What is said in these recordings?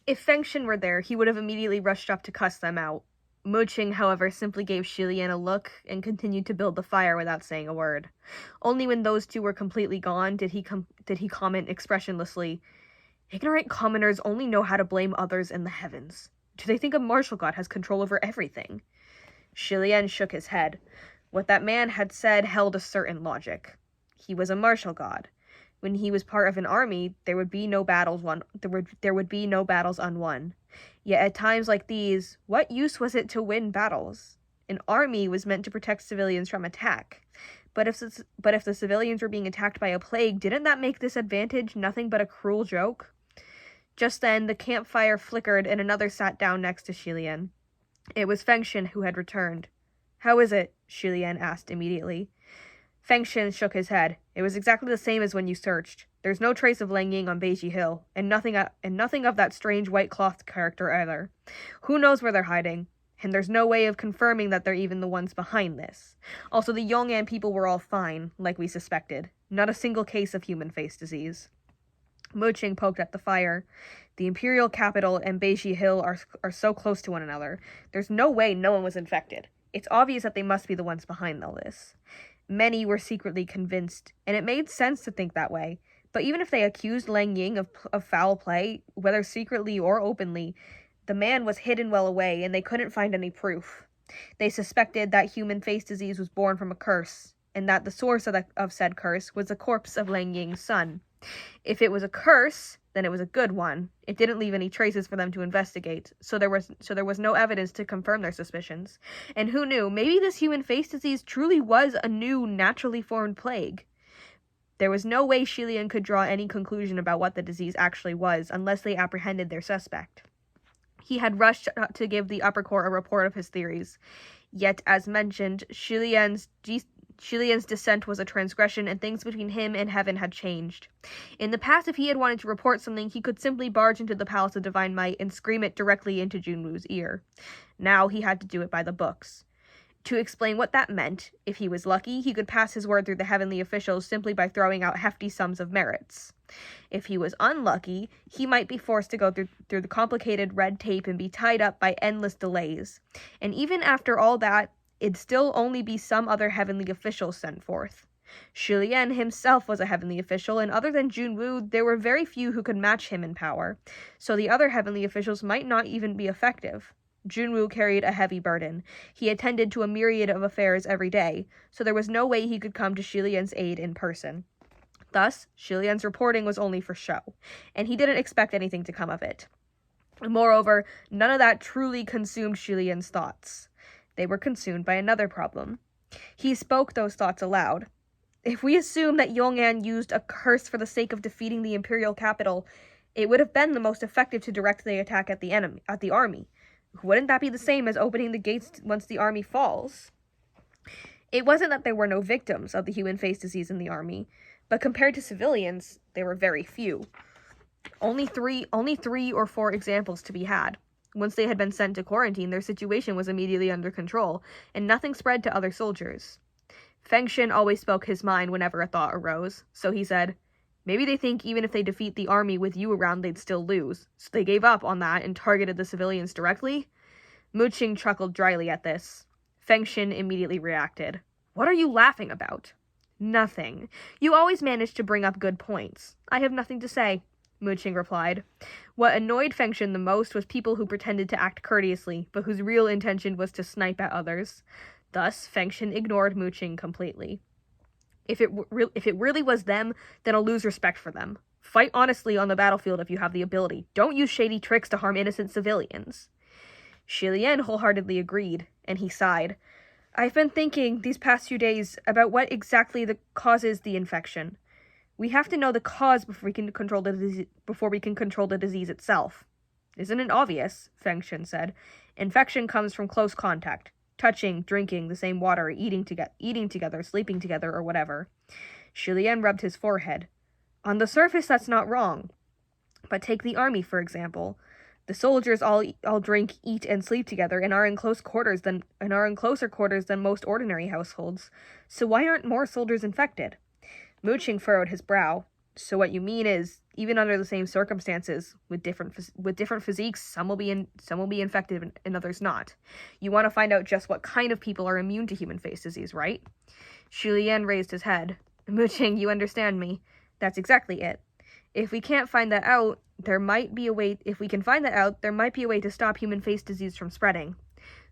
If Feng Shen were there, he would have immediately rushed up to cuss them out. Mo Qing, however, simply gave Shi Lian a look and continued to build the fire without saying a word. Only when those two were completely gone did he comment expressionlessly, "Ignorant commoners only know how to blame others in the heavens. Do they think a martial god has control over everything?" Shi Lian shook his head. What that man had said held a certain logic. He was a martial god. When he was part of an army, there would be no battles unwon. Yet at times like these, what use was it to win battles? An army was meant to protect civilians from attack. But if the civilians were being attacked by a plague, didn't that make this advantage nothing but a cruel joke? Just then, the campfire flickered and another sat down next to Shi Lian. It was Feng Shen who had returned. "How is it?" Shi Lian asked immediately. Feng Shen shook his head. "It was exactly the same as when you searched. There's no trace of Lang Ying on Beiji Hill, and nothing of that strange white-clothed character either. Who knows where they're hiding? And there's no way of confirming that they're even the ones behind this. Also, the Yong'an people were all fine, like we suspected. Not a single case of human face disease." Mo Qing poked at the fire. "The imperial capital and Beiji Hill are so close to one another. There's no way no one was infected. It's obvious that they must be the ones behind all this." Many were secretly convinced, and it made sense to think that way. But even if they accused Lang Ying of foul play, whether secretly or openly, the man was hidden well away, and they couldn't find any proof. They suspected that human face disease was born from a curse, and that the source of said curse was the corpse of Lang Ying's son. If it was a curse, then it was a good one. It didn't leave any traces for them to investigate, so there was no evidence to confirm their suspicions. And who knew, maybe this human face disease truly was a new, naturally formed plague. There was no way Shi Lian could draw any conclusion about what the disease actually was, unless they apprehended their suspect. He had rushed to give the upper court a report of his theories. Yet, as mentioned, Shi Lian's descent was a transgression, and things between him and heaven had changed. In the past, if he had wanted to report something, he could simply barge into the Palace of Divine Might and scream it directly into Junwu's ear. Now he had to do it by the books. To explain what that meant, if he was lucky, he could pass his word through the heavenly officials simply by throwing out hefty sums of merits. If he was unlucky, he might be forced to go through the complicated red tape and be tied up by endless delays. And even after all that, it'd still only be some other heavenly official sent forth. Shi Lian himself was a heavenly official, and other than Junwu, there were very few who could match him in power, so the other heavenly officials might not even be effective. Junwu carried a heavy burden. He attended to a myriad of affairs every day, so there was no way he could come to Shi Lian's aid in person. Thus, Shi Lian's reporting was only for show, and he didn't expect anything to come of it. Moreover, none of that truly consumed Shi Lian's thoughts. They were consumed by another problem. He spoke those thoughts aloud. If we assume that Yong'an used a curse for the sake of defeating the imperial capital, it would have been the most effective to direct the attack at the army. Wouldn't that be the same as opening the gates once the army falls? It wasn't that there were no victims of the human face disease in the army, but compared to civilians, there were very few. Only three or four examples to be had. Once they had been sent to quarantine, their situation was immediately under control, and nothing spread to other soldiers. Feng Shen always spoke his mind whenever a thought arose, so he said, "Maybe they think even if they defeat the army with you around, they'd still lose, so they gave up on that and targeted the civilians directly?" Mu Qing chuckled dryly at this. Feng Shen immediately reacted. "What are you laughing about?" "Nothing. You always manage to bring up good points. I have nothing to say," Mu Qing replied. What annoyed Feng Shen the most was people who pretended to act courteously, but whose real intention was to snipe at others. Thus, Feng Shen ignored Mu Qing completely. If it really was them, then I'll lose respect for them. Fight honestly on the battlefield if you have the ability. Don't use shady tricks to harm innocent civilians. Shi Lian wholeheartedly agreed, and he sighed. "I've been thinking these past few days about what exactly causes the infection. We have to know the cause before we can control the disease itself." "Isn't it obvious?" Feng Shen said. "Infection comes from close contact. Touching, drinking the same water, eating together, sleeping together, or whatever." Shi Lian rubbed his forehead. "On the surface, that's not wrong. But take the army, for example. The soldiers all drink, eat, and sleep together, and are in closer quarters than most ordinary households. So why aren't more soldiers infected?" Mu Qing furrowed his brow. So what you mean is, even under the same circumstances, with different physiques, some will be infected and others not. You want to find out just what kind of people are immune to human face disease, right? Shilian raised his head. Muqing, you understand me. That's exactly it. If we can't find that out, there might be a way to stop human face disease from spreading.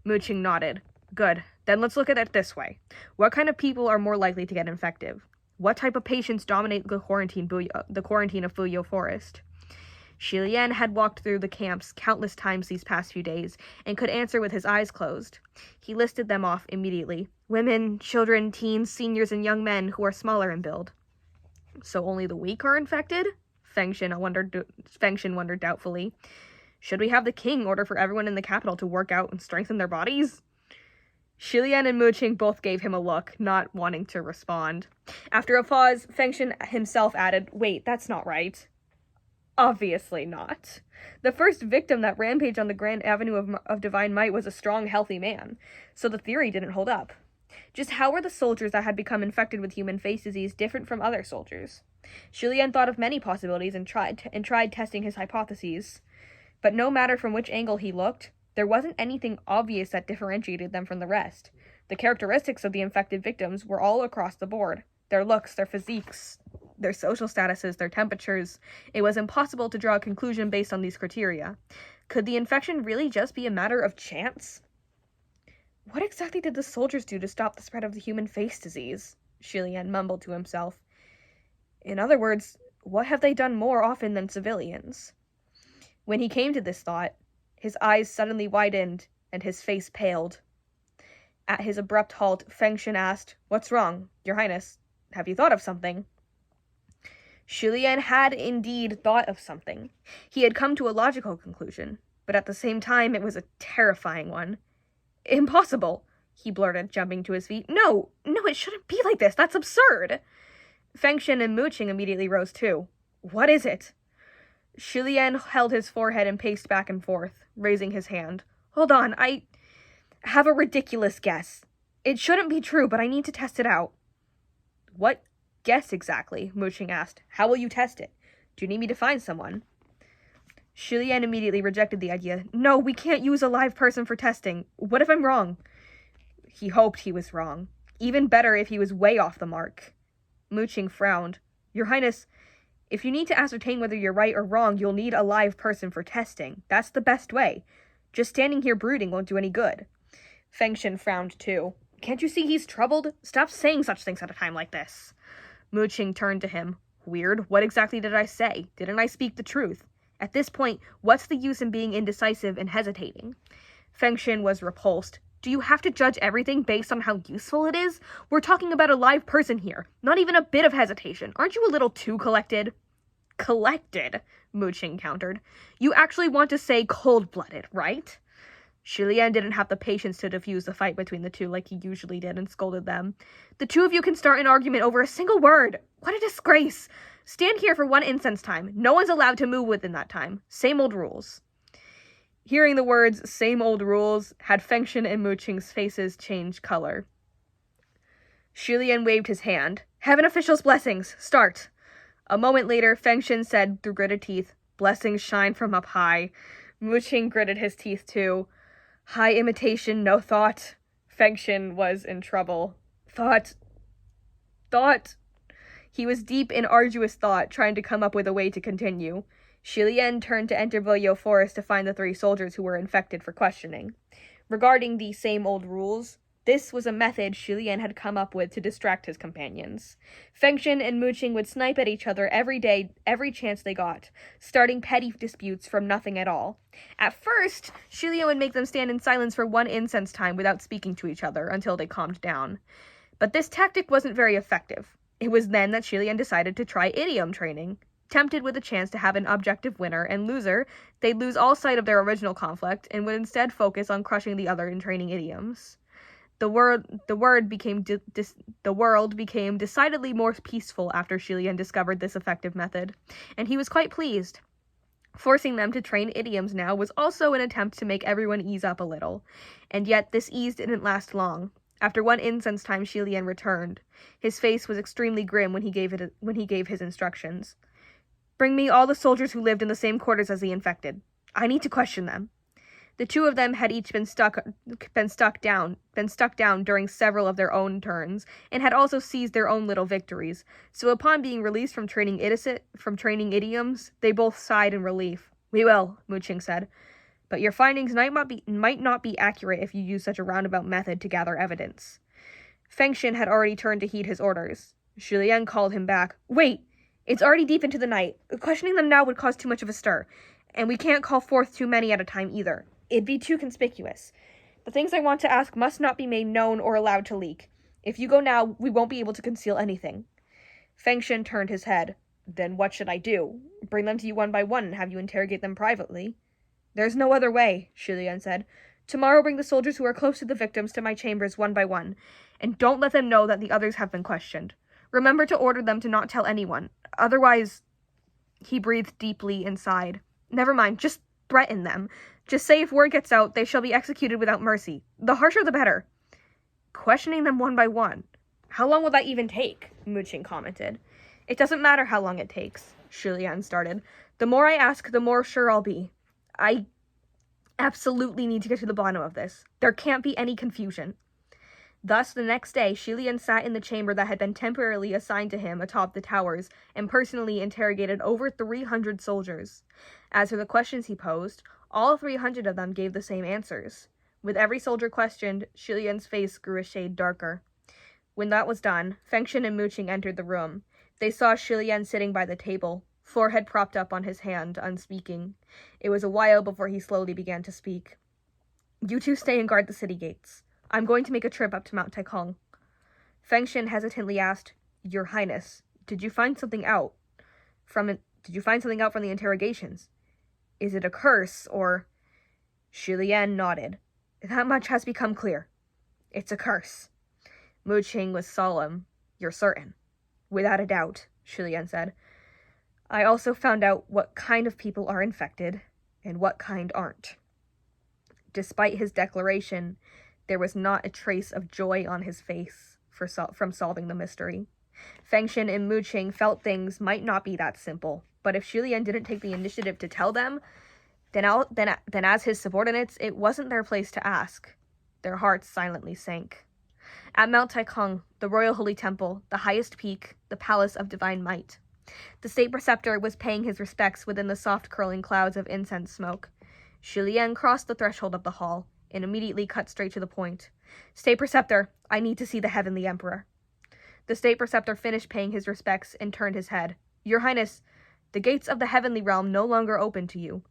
Muqing nodded. Good. Then let's look at it this way. What kind of people are more likely to get infected? What type of patients dominate the quarantine of Buyo Forest? Shilian had walked through the camps countless times these past few days and could answer with his eyes closed. He listed them off immediately. Women, children, teens, seniors, and young men who are smaller in build. So only the weak are infected? Fengshen wondered doubtfully. Should we have the king order for everyone in the capital to work out and strengthen their bodies? Shilian and Muqing both gave him a look, not wanting to respond. After a pause, Fengshen himself added, Wait, that's not right. Obviously not. The first victim that rampaged on the Grand Avenue of Divine Might was a strong, healthy man, so the theory didn't hold up. Just how were the soldiers that had become infected with human face disease different from other soldiers? Shilian thought of many possibilities and tried testing his hypotheses. But no matter from which angle he looked, there wasn't anything obvious that differentiated them from the rest. The characteristics of the infected victims were all across the board. Their looks, their physiques, their social statuses, their temperatures. It was impossible to draw a conclusion based on these criteria. Could the infection really just be a matter of chance? What exactly did the soldiers do to stop the spread of the human face disease? Shilian mumbled to himself. In other words, what have they done more often than civilians? When he came to this thought, his eyes suddenly widened and his face paled. At his abrupt halt, Fengshen asked, What's wrong, Your Highness? Have you thought of something? Shilian had indeed thought of something. He had come to a logical conclusion, but at the same time it was a terrifying one. Impossible, he blurted, jumping to his feet. No, it shouldn't be like this. That's absurd. Fengshen and Muqing immediately rose too. What is it? Shilian held his forehead and paced back and forth, raising his hand. Hold on, I have a ridiculous guess. It shouldn't be true, but I need to test it out. What guess exactly? Muqing asked. How will you test it? Do you need me to find someone? Shilian immediately rejected the idea. No, we can't use a live person for testing. What if I'm wrong? He hoped he was wrong. Even better if he was way off the mark. Muqing frowned. Your Highness, if you need to ascertain whether you're right or wrong, you'll need a live person for testing. That's the best way. Just standing here brooding won't do any good. Fengshen frowned too. Can't you see he's troubled? Stop saying such things at a time like this. Muqing turned to him. Weird. What exactly did I say? Didn't I speak the truth? At this point, what's the use in being indecisive and hesitating? Fengshen was repulsed. Do you have to judge everything based on how useful it is? We're talking about a live person here. Not even a bit of hesitation. Aren't you a little too collected? Collected, Muqing countered. You actually want to say cold-blooded, right? Shilian didn't have the patience to diffuse the fight between the two like he usually did and scolded them. The two of you can start an argument over a single word. What a disgrace. Stand here for 1 incense time. No one's allowed to move within that time. Same old rules. Hearing the words, same old rules, had Fengshen and Muqing's faces change color. Shilian waved his hand. Heaven officials' blessings. Start. A moment later, Fengshen said through gritted teeth, Blessings shine from up high. Muqing gritted his teeth too. High imitation, no thought. Fengshen was in trouble. Thought. He was deep in arduous thought, trying to come up with a way to continue. Shilian turned to enter Buyo Forest to find the 3 soldiers who were infected for questioning. Regarding the same old rules, this was a method Shilian had come up with to distract his companions. Fengshen and Muqing would snipe at each other every day, every chance they got, starting petty disputes from nothing at all. At first, Shilian would make them stand in silence for 1 incense time without speaking to each other until they calmed down. But this tactic wasn't very effective. It was then that Shilian decided to try idiom training. Tempted with a chance to have an objective winner and loser, they'd lose all sight of their original conflict and would instead focus on crushing the other in training idioms. The world became decidedly more peaceful after Shilian discovered this effective method, and he was quite pleased. Forcing them to train idioms now was also an attempt to make everyone ease up a little, and yet this ease didn't last long. After one incense time, Shi Lian returned. His face was extremely grim when he gave his instructions. Bring me all the soldiers who lived in the same quarters as the infected. I need to question them. The two of them had each been stuck down during several of their own turns, and had also seized their own little victories. So upon being released from training idioms, they both sighed in relief. We will, Mu Qing said. But your findings might not be accurate if you use such a roundabout method to gather evidence. Feng Xin had already turned to heed his orders. Shi Lian called him back. Wait! It's already deep into the night. Questioning them now would cause too much of a stir. And we can't call forth too many at a time either. It'd be too conspicuous. The things I want to ask must not be made known or allowed to leak. If you go now, we won't be able to conceal anything. Feng Xin turned his head. Then what should I do? Bring them to you one by one and have you interrogate them privately? There's no other way, Shi Lian said. Tomorrow bring the soldiers who are close to the victims to my chambers one by one, and don't let them know that the others have been questioned. Remember to order them to not tell anyone. Otherwise... He breathed deeply and sighed. Never mind, just threaten them. Just say if word gets out, they shall be executed without mercy. The harsher the better. Questioning them one by one. How long will that even take? Mu Qing commented. It doesn't matter how long it takes, Shi Lian started. The more I ask, the more sure I'll be. I absolutely need to get to the bottom of this. There can't be any confusion. Thus, the next day, Shi Lian sat in the chamber that had been temporarily assigned to him atop the towers and personally interrogated over 300 soldiers. As for the questions he posed, all 300 of them gave the same answers. With every soldier questioned, Shi Lian's face grew a shade darker. When that was done, Feng Xin and Mu Qing entered the room. They saw Shi Lian sitting by the table, forehead propped up on his hand, unspeaking. It was a while before he slowly began to speak. You two stay and guard the city gates. I'm going to make a trip up to Mount Taikong. Feng Xin hesitantly asked, Your Highness, did you find something out from the interrogations? Is it a curse, or... Shi Lian nodded. That much has become clear. It's a curse. Mu Qing was solemn. You're certain? Without a doubt, Shi Lian said. I also found out what kind of people are infected, and what kind aren't. Despite his declaration, there was not a trace of joy on his face from solving the mystery. Feng Xin and Mu Qing felt things might not be that simple, but if Shi Lian didn't take the initiative to tell them, then as his subordinates, it wasn't their place to ask. Their hearts silently sank. At Mount Taikong, the royal holy temple, the highest peak, the palace of divine might, the state preceptor was paying his respects within the soft curling clouds of incense smoke. Shi Lian crossed the threshold of the hall and immediately cut straight to the point. State preceptor, I need to see the heavenly emperor. The state preceptor finished paying his respects and turned his head. Your Highness, the gates of the heavenly realm no longer open to you.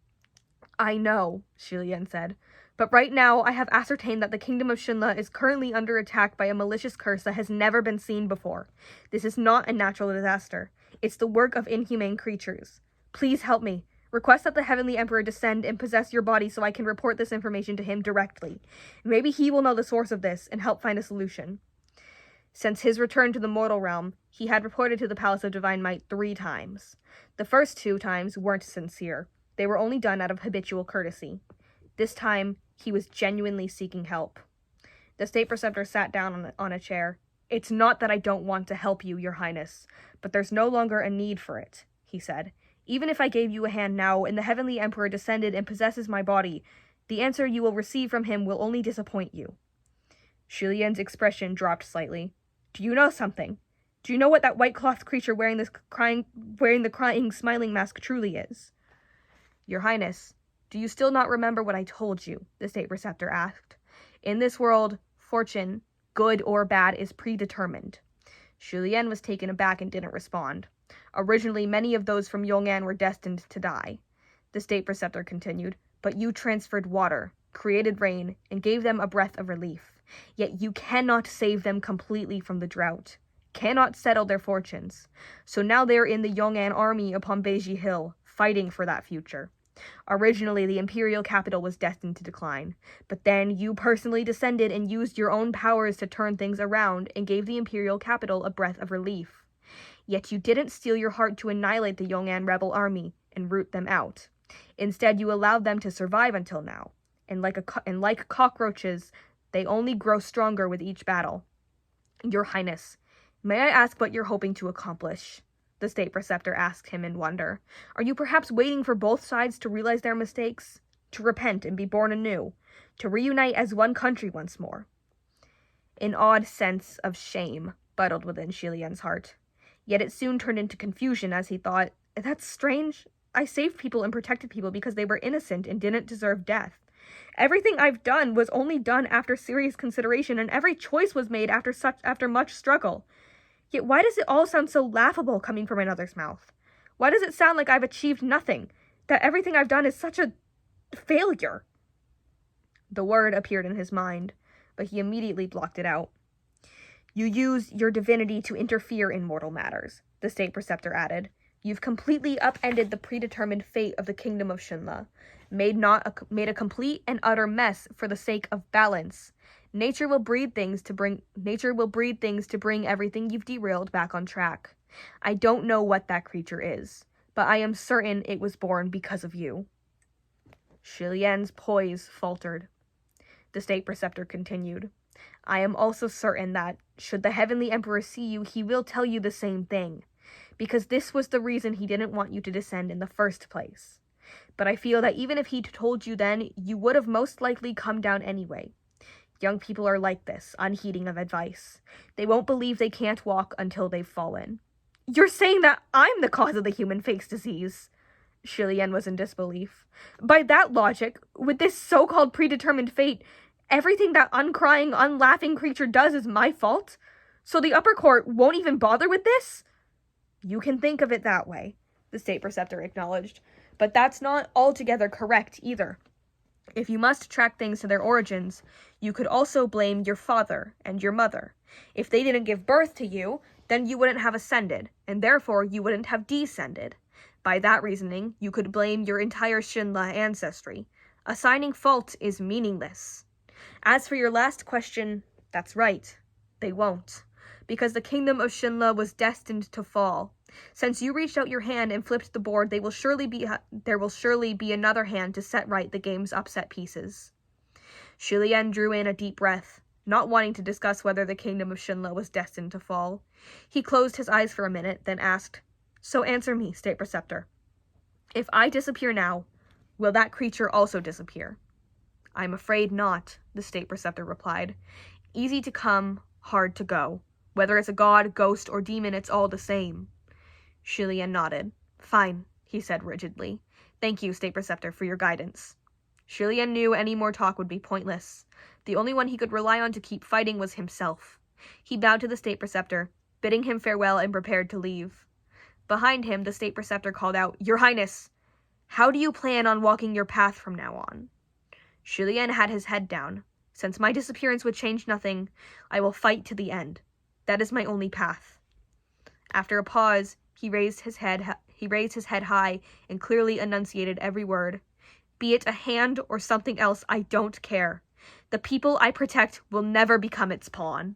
I know, Shi Lian said, but right now I have ascertained that the kingdom of Shinla is currently under attack by a malicious curse that has never been seen before. This is not a natural disaster. It's the work of inhumane creatures. Please help me. Request that the Heavenly Emperor descend and possess your body so I can report this information to him directly. Maybe he will know the source of this and help find a solution. Since his return to the mortal realm, he had reported to the Palace of Divine Might 3 times. The first 2 times weren't sincere. They were only done out of habitual courtesy. This time, he was genuinely seeking help. The state preceptor sat down on a chair. It's not that I don't want to help you, Your Highness, but there's no longer a need for it, he said. Even if I gave you a hand now and the Heavenly Emperor descended and possesses my body, the answer you will receive from him will only disappoint you. Shi Lian's expression dropped slightly. Do you know something? Do you know what that white-clothed creature wearing the crying, smiling mask truly is? Your Highness, do you still not remember what I told you? The state preceptor asked. In this world, fortune, good or bad, is predetermined. Shi Lian was taken aback and didn't respond. Originally, many of those from Yong'an were destined to die. The state preceptor continued, but you transferred water, created rain, and gave them a breath of relief. Yet you cannot save them completely from the drought, cannot settle their fortunes. So now they are in the Yong'an army upon Beiji Hill, fighting for that future. Originally, the imperial capital was destined to decline, but then you personally descended and used your own powers to turn things around and gave the imperial capital a breath of relief. Yet you didn't steel your heart to annihilate the Yong'an rebel army and root them out. Instead, you allowed them to survive until now, and like cockroaches, They only grow stronger with each battle. Your Highness, may I ask what you're hoping to accomplish? The state preceptor asked him in wonder. Are you perhaps waiting for both sides to realize their mistakes? To repent and be born anew? To reunite as one country once more? An odd sense of shame bubbled within Shilian's heart. Yet it soon turned into confusion as he thought, that's strange. I saved people and protected people because they were innocent and didn't deserve death. Everything I've done was only done after serious consideration, and every choice was made after much struggle. Yet why does it all sound so laughable coming from another's mouth? Why does it sound like I've achieved nothing? That everything I've done is such a failure? The word appeared in his mind, but he immediately blocked it out. You use your divinity to interfere in mortal matters, the state preceptor added. You've completely upended the predetermined fate of the kingdom of Shinla, made a complete and utter mess for the sake of balance. Nature will breed things to bring everything you've derailed back on track. I don't know what that creature is, but I am certain it was born because of you. Shilian's poise faltered. The state preceptor continued. I am also certain that, should the Heavenly Emperor see you, he will tell you the same thing, because this was the reason he didn't want you to descend in the first place. But I feel that even if he'd told you then, you would have most likely come down anyway. Young people are like this, unheeding of advice. They won't believe they can't walk until they've fallen. You're saying that I'm the cause of the human face disease? Shilian was in disbelief. By that logic, with this so-called predetermined fate, everything that uncrying, unlaughing creature does is my fault? So the upper court won't even bother with this? You can think of it that way, the state preceptor acknowledged, but that's not altogether correct either. If you must track things to their origins, you could also blame your father and your mother. If they didn't give birth to you, then you wouldn't have ascended, and therefore you wouldn't have descended. By that reasoning, you could blame your entire Shinla ancestry. Assigning fault is meaningless. As for your last question, that's right. They won't. Because the kingdom of Shinla was destined to fall. Since you reached out your hand and flipped the board, there will surely be another hand to set right the game's upset pieces. Shilian drew in a deep breath, not wanting to discuss whether the kingdom of Shinla was destined to fall. He closed his eyes for a minute, then asked, So answer me, State Preceptor. If I disappear now, will that creature also disappear? I'm afraid not, the State Preceptor replied. Easy to come, hard to go. Whether it's a god, ghost, or demon, it's all the same. Shilian nodded. Fine, he said rigidly. Thank you, State Preceptor, for your guidance. Shilian knew any more talk would be pointless. The only one he could rely on to keep fighting was himself. He bowed to the State Preceptor, bidding him farewell and prepared to leave. Behind him, the State Preceptor called out, Your Highness, how do you plan on walking your path from now on? Shilian had his head down. Since my disappearance would change nothing, I will fight to the end. That is my only path. After a pause, he raised his head high and clearly enunciated every word. Be it a hand or something else, I don't care. The people I protect will never become its pawn.